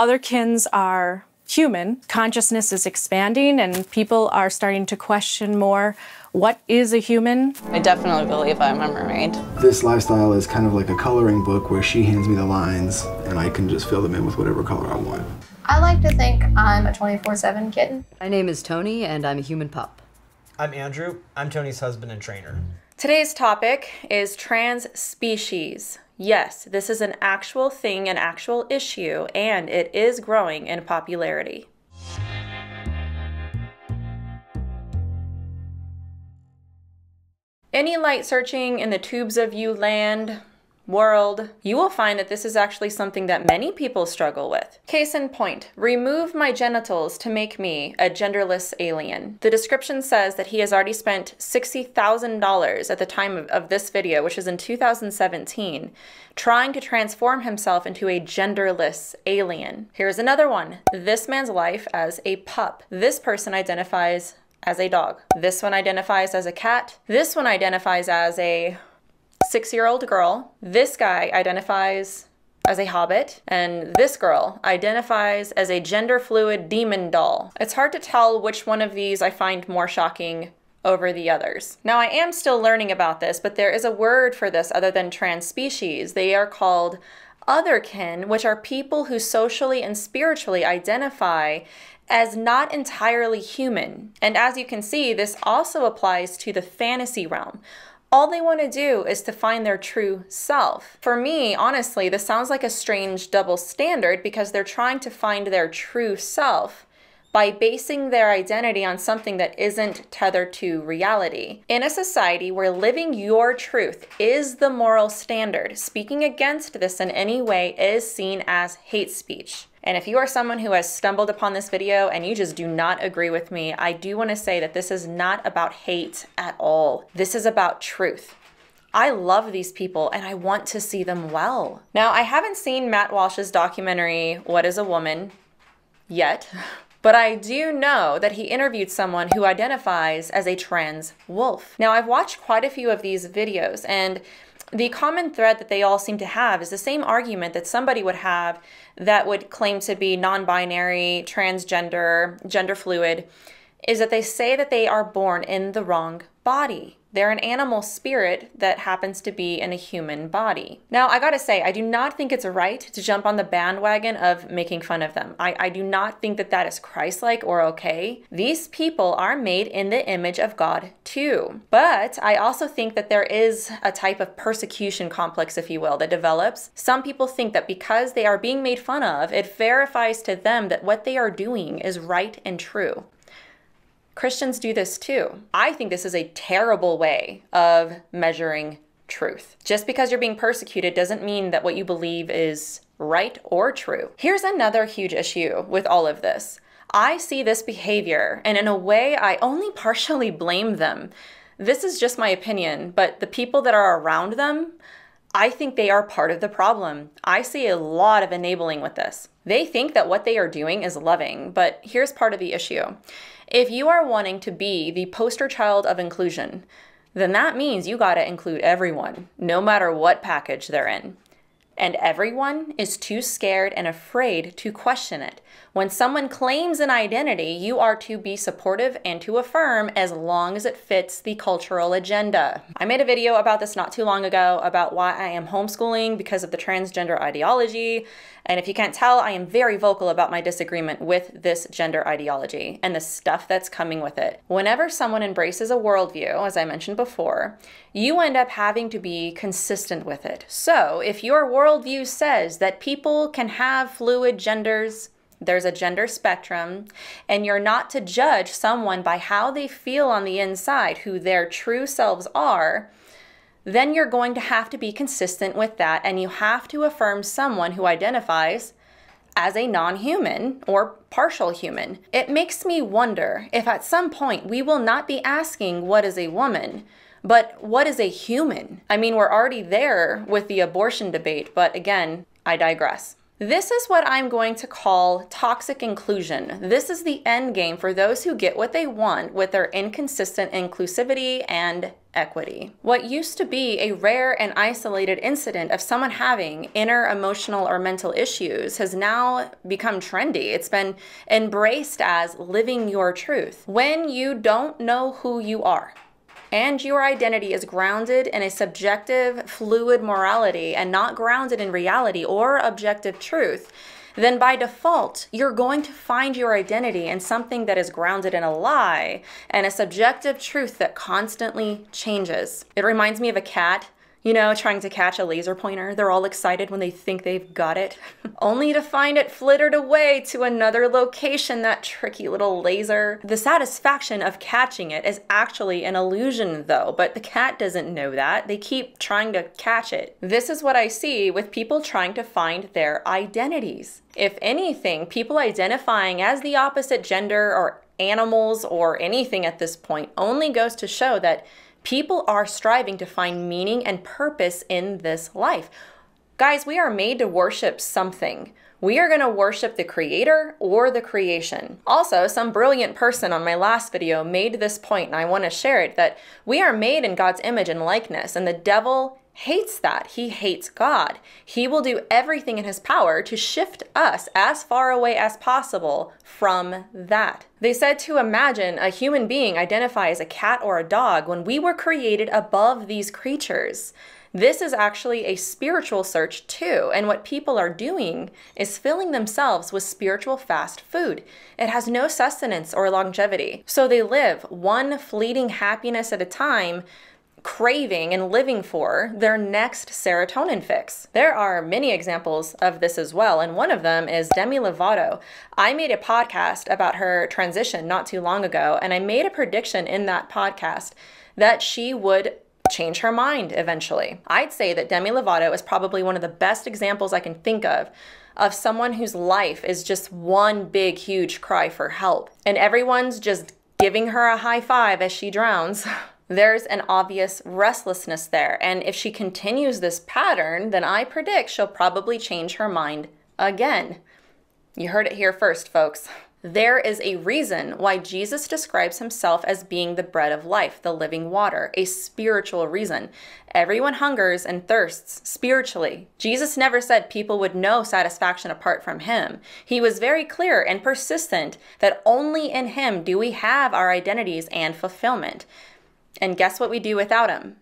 Otherkins are human. Consciousness is expanding and people are starting to question more, what is a human? I definitely believe I'm a mermaid. This lifestyle is kind of like a coloring book where she hands me the lines and I can just fill them in with whatever color I want. I like to think I'm a 24/7 kitten. My name is Tony and I'm a human pup. I'm Andrew. I'm Tony's husband and trainer. Today's topic is trans species. Yes, this is an actual thing, an actual issue, and it is growing in popularity. Any light searching in the tubes of you land, world, you will find that this is actually something that many people struggle with. Case in point, remove my genitals to make me a genderless alien. The description says that he has already spent $60,000 at the time of this video, which is in 2017, trying to transform himself into a genderless alien. Here's another one. This man's life as a pup. This person identifies as a dog. This one identifies as a cat. This one identifies as a 6-year-old girl. This guy identifies as a hobbit. And this girl identifies as a gender fluid demon doll. It's hard to tell which one of these I find more shocking over the others. Now, I am still learning about this, but there is a word for this other than trans species. They are called Otherkin, which are people who socially and spiritually identify as not entirely human. And as you can see, this also applies to the fantasy realm. All they want to do is to find their true self. For me, honestly, this sounds like a strange double standard because they're trying to find their true self by basing their identity on something that isn't tethered to reality. In a society where living your truth is the moral standard, speaking against this in any way is seen as hate speech. And if you are someone who has stumbled upon this video and you just do not agree with me, I do want to say that this is not about hate at all. This is about truth. I love these people and I want to see them well. Now, I haven't seen Matt Walsh's documentary, What is a Woman, yet. But I do know that he interviewed someone who identifies as a trans wolf. Now, I've watched quite a few of these videos, and the common thread that they all seem to have is the same argument that somebody would have that would claim to be non-binary, transgender, gender fluid, is that they say that they are born in the wrong body. They're an animal spirit that happens to be in a human body. Now, I gotta say, I do not think it's right to jump on the bandwagon of making fun of them. I do not think that that is Christ-like or okay. These people are made in the image of God too. But I also think that there is a type of persecution complex, if you will, that develops. Some people think that because they are being made fun of, it verifies to them that what they are doing is right and true. Christians do this too. I think this is a terrible way of measuring truth. Just because you're being persecuted doesn't mean that what you believe is right or true. Here's another huge issue with all of this. I see this behavior, and in a way, I only partially blame them. This is just my opinion, but the people that are around them, I think they are part of the problem. I see a lot of enabling with this. They think that what they are doing is loving, but here's part of the issue. If you are wanting to be the poster child of inclusion, then that means you gotta include everyone, no matter what package they're in. And everyone is too scared and afraid to question it. When someone claims an identity, you are to be supportive and to affirm as long as it fits the cultural agenda. I made a video about this not too long ago about why I am homeschooling because of the transgender ideology. And if you can't tell, I am very vocal about my disagreement with this gender ideology and the stuff that's coming with it. Whenever someone embraces a worldview, as I mentioned before, you end up having to be consistent with it. So if your worldview says that people can have fluid genders, there's a gender spectrum, and you're not to judge someone by how they feel on the inside, who their true selves are, then you're going to have to be consistent with that, and you have to affirm someone who identifies as a non-human or partial human. It makes me wonder if at some point we will not be asking what is a woman, but what is a human? I mean, we're already there with the abortion debate, but again, I digress. This is what I'm going to call toxic inclusion. This is the end game for those who get what they want with their inconsistent inclusivity and equity. What used to be a rare and isolated incident of someone having inner emotional or mental issues has now become trendy. It's been embraced as living your truth. When you don't know who you are, and your identity is grounded in a subjective, fluid morality and not grounded in reality or objective truth, then by default, you're going to find your identity in something that is grounded in a lie and a subjective truth that constantly changes. It reminds me of a cat, you know, trying to catch a laser pointer. They're all excited when they think they've got it, only to find it flittered away to another location, that tricky little laser. The satisfaction of catching it is actually an illusion though, but the cat doesn't know that. They keep trying to catch it. This is what I see with people trying to find their identities. If anything, people identifying as the opposite gender or animals or anything at this point only goes to show that people are striving to find meaning and purpose in this life. Guys, we are made to worship something. We are going to worship the creator or the creation. Also, some brilliant person on my last video made this point, and I want to share it, that we are made in God's image and likeness, and the devil hates that. He hates God. He will do everything in his power to shift us as far away as possible from that. They said to imagine a human being identify as a cat or a dog when we were created above these creatures. This is actually a spiritual search too, and what people are doing is filling themselves with spiritual fast food. It has no sustenance or longevity, so they live one fleeting happiness at a time, craving and living for their next serotonin fix. There are many examples of this as well, and one of them is Demi Lovato. I made a podcast about her transition not too long ago, and I made a prediction in that podcast that she would change her mind eventually. I'd say that Demi Lovato is probably one of the best examples I can think of someone whose life is just one big, huge cry for help, and everyone's just giving her a high five as she drowns. There's an obvious restlessness there, and if she continues this pattern, then I predict she'll probably change her mind again. You heard it here first, folks. There is a reason why Jesus describes himself as being the bread of life, the living water, a spiritual reason. Everyone hungers and thirsts spiritually. Jesus never said people would know satisfaction apart from him. He was very clear and persistent that only in him do we have our identities and fulfillment. And guess what we do without him?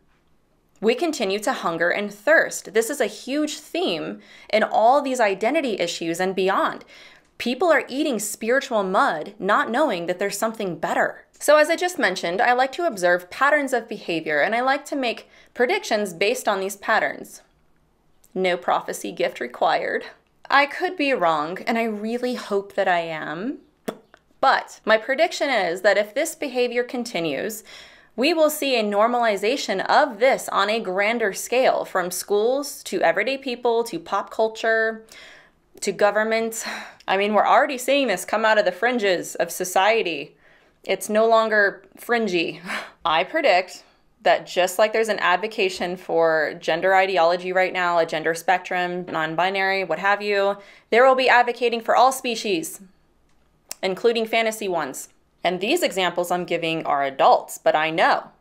We continue to hunger and thirst. This is a huge theme in all these identity issues and beyond. People are eating spiritual mud, not knowing that there's something better. So as I just mentioned, I like to observe patterns of behavior, and I like to make predictions based on these patterns. No prophecy gift required. I could be wrong, and I really hope that I am. But my prediction is that if this behavior continues, we will see a normalization of this on a grander scale, from schools to everyday people to pop culture to government. I mean, we're already seeing this come out of the fringes of society. It's no longer fringy. I predict that just like there's an advocacy for gender ideology right now, a gender spectrum, non-binary, what have you, there will be advocating for all species, including fantasy ones. And these examples I'm giving are adults, but I know,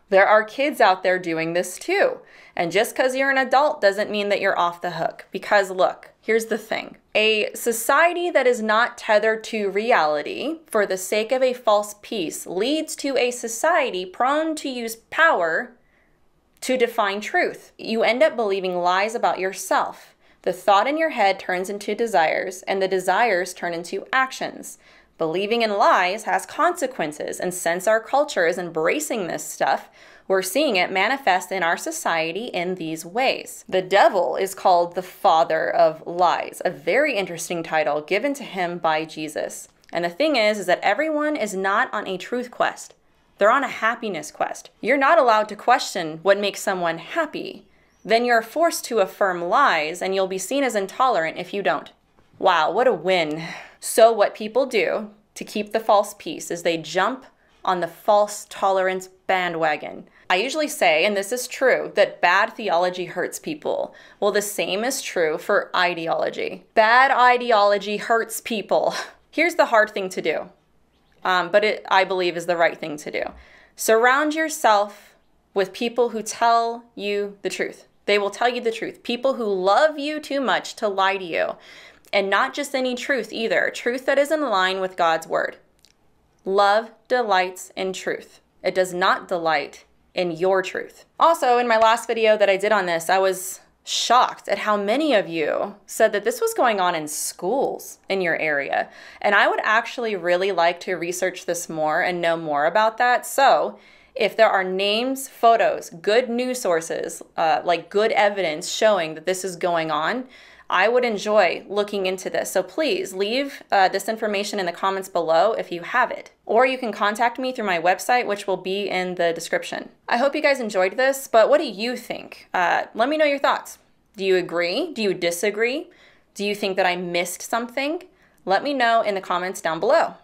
there are kids out there doing this too. And just because you're an adult doesn't mean that you're off the hook. Because look, here's the thing. A society that is not tethered to reality for the sake of a false peace leads to a society prone to use power to define truth. You end up believing lies about yourself. The thought in your head turns into desires, and the desires turn into actions. Believing in lies has consequences, and since our culture is embracing this stuff, we're seeing it manifest in our society in these ways. The devil is called the father of lies, a very interesting title given to him by Jesus. And the thing is that everyone is not on a truth quest. They're on a happiness quest. You're not allowed to question what makes someone happy. Then you're forced to affirm lies, and you'll be seen as intolerant if you don't. Wow, what a win. So what people do to keep the false peace is they jump on the false tolerance bandwagon. I usually say, and this is true, that bad theology hurts people. Well, the same is true for ideology. Bad ideology hurts people. Here's the hard thing to do, but I believe is the right thing to do. Surround yourself with people who tell you the truth. They will tell you the truth. People who love you too much to lie to you. And not just any truth either. Truth that is in line with God's word. Love delights in truth. It does not delight in your truth. Also, in my last video that I did on this, I was shocked at how many of you said that this was going on in schools in your area. And I would actually really like to research this more and know more about that. So if there are names, photos, good news sources, like good evidence showing that this is going on, I would enjoy looking into this. So please leave this information in the comments below if you have it. Or you can contact me through my website, which will be in the description. I hope you guys enjoyed this, but what do you think? Let me know your thoughts. Do you agree? Do you disagree? Do you think that I missed something? Let me know in the comments down below.